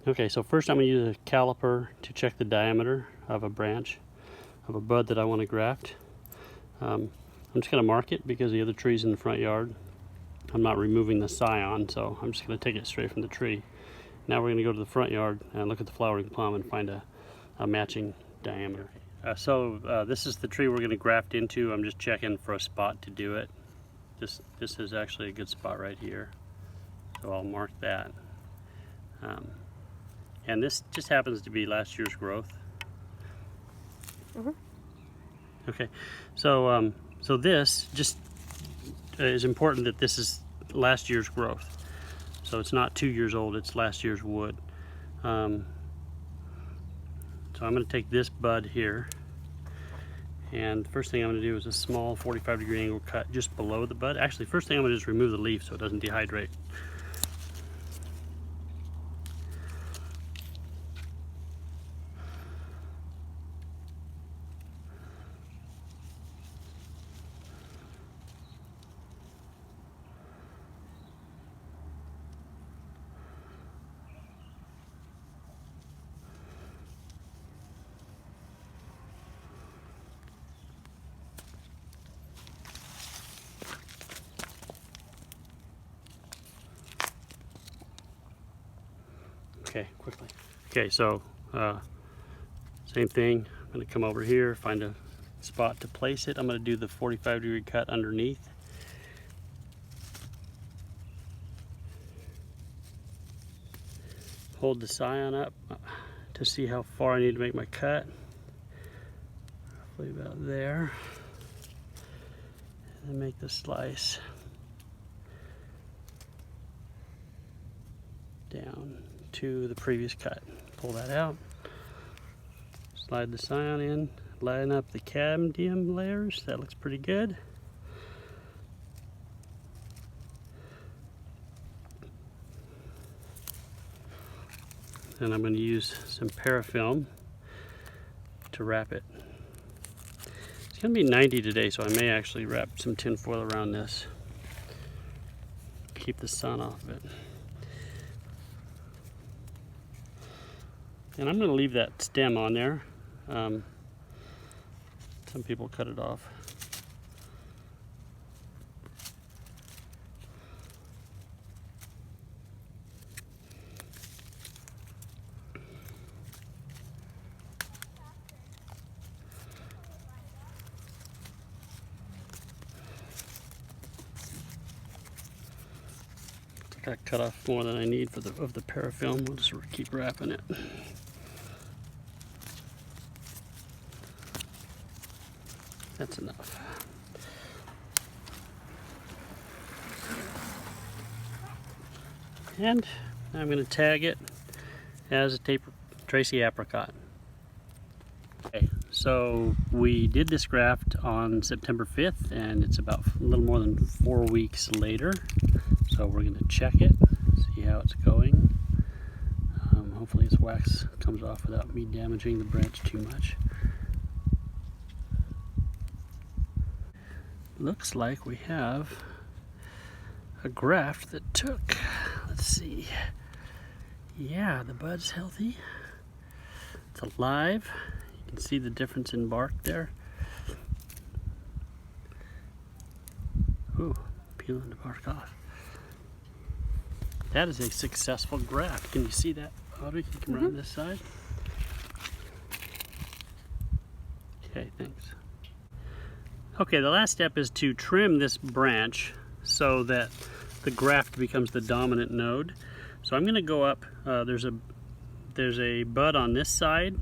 Okay, so first I'm going to use a caliper to check the diameter of a branch of a bud that I want to graft. I'm just going to mark it because the other tree's in the front yard. I'm not removing the scion, so I'm just going to take it straight from the tree. Now we're going to go to the front yard and look at the flowering plum and find a matching diameter. This is the tree we're going to graft into. I'm just checking for a spot to do it. This is actually a good spot right here, so I'll mark that. And this just happens to be last year's growth. Okay, so this just is important that this is last year's growth. So it's not 2 years old, it's last year's wood. So I'm going to take this bud here, and the first thing I'm going to do is a small 45-degree angle cut just below the bud. Actually, first thing I'm going to just remove the leaf so it doesn't dehydrate. Okay, quickly. Okay, so same thing. I'm going to come over here, find a spot to place it. I'm going to do the 45-degree cut underneath. Hold the scion up to see how far I need to make my cut. Roughly about there. And then make the slice down to the previous cut. Pull that out, slide the scion in, line up the cadmium layers. That looks pretty good. And I'm going to use some parafilm to wrap it. It's going to be 90 today, so I may actually wrap some tin foil around this. Keep the sun off of it. And I'm going to leave that stem on there. Some people cut it off. I cut off more than I need for the parafilm. We'll just keep wrapping it. That's enough. And I'm going to tag it as a Tracy apricot. Okay, so we did this graft on September 5th, and it's about a little more than 4 weeks later. So we're going to check it, see how it's going. Hopefully this wax comes off without me damaging the branch too much. Looks like we have a graft that took. Let's see. Yeah, the bud's healthy. It's alive. You can see the difference in bark there. Ooh, peeling the bark off. That is a successful graft. Can you see that, Audrey? You can run this side. Okay, thanks. Okay, the last step is to trim this branch so that the graft becomes the dominant node. So I'm going to go up. There's a bud on this side,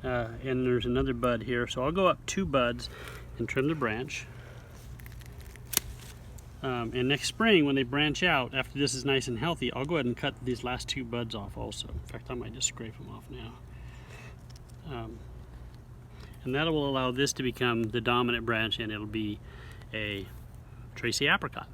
and there's another bud here. So I'll go up 2 buds and trim the branch. And next spring, when they branch out, after this is nice and healthy, I'll go ahead and cut these last 2 buds off also. In fact, I might just scrape them off now. And that will allow this to become the dominant branch, and it'll be a Tracy apricot.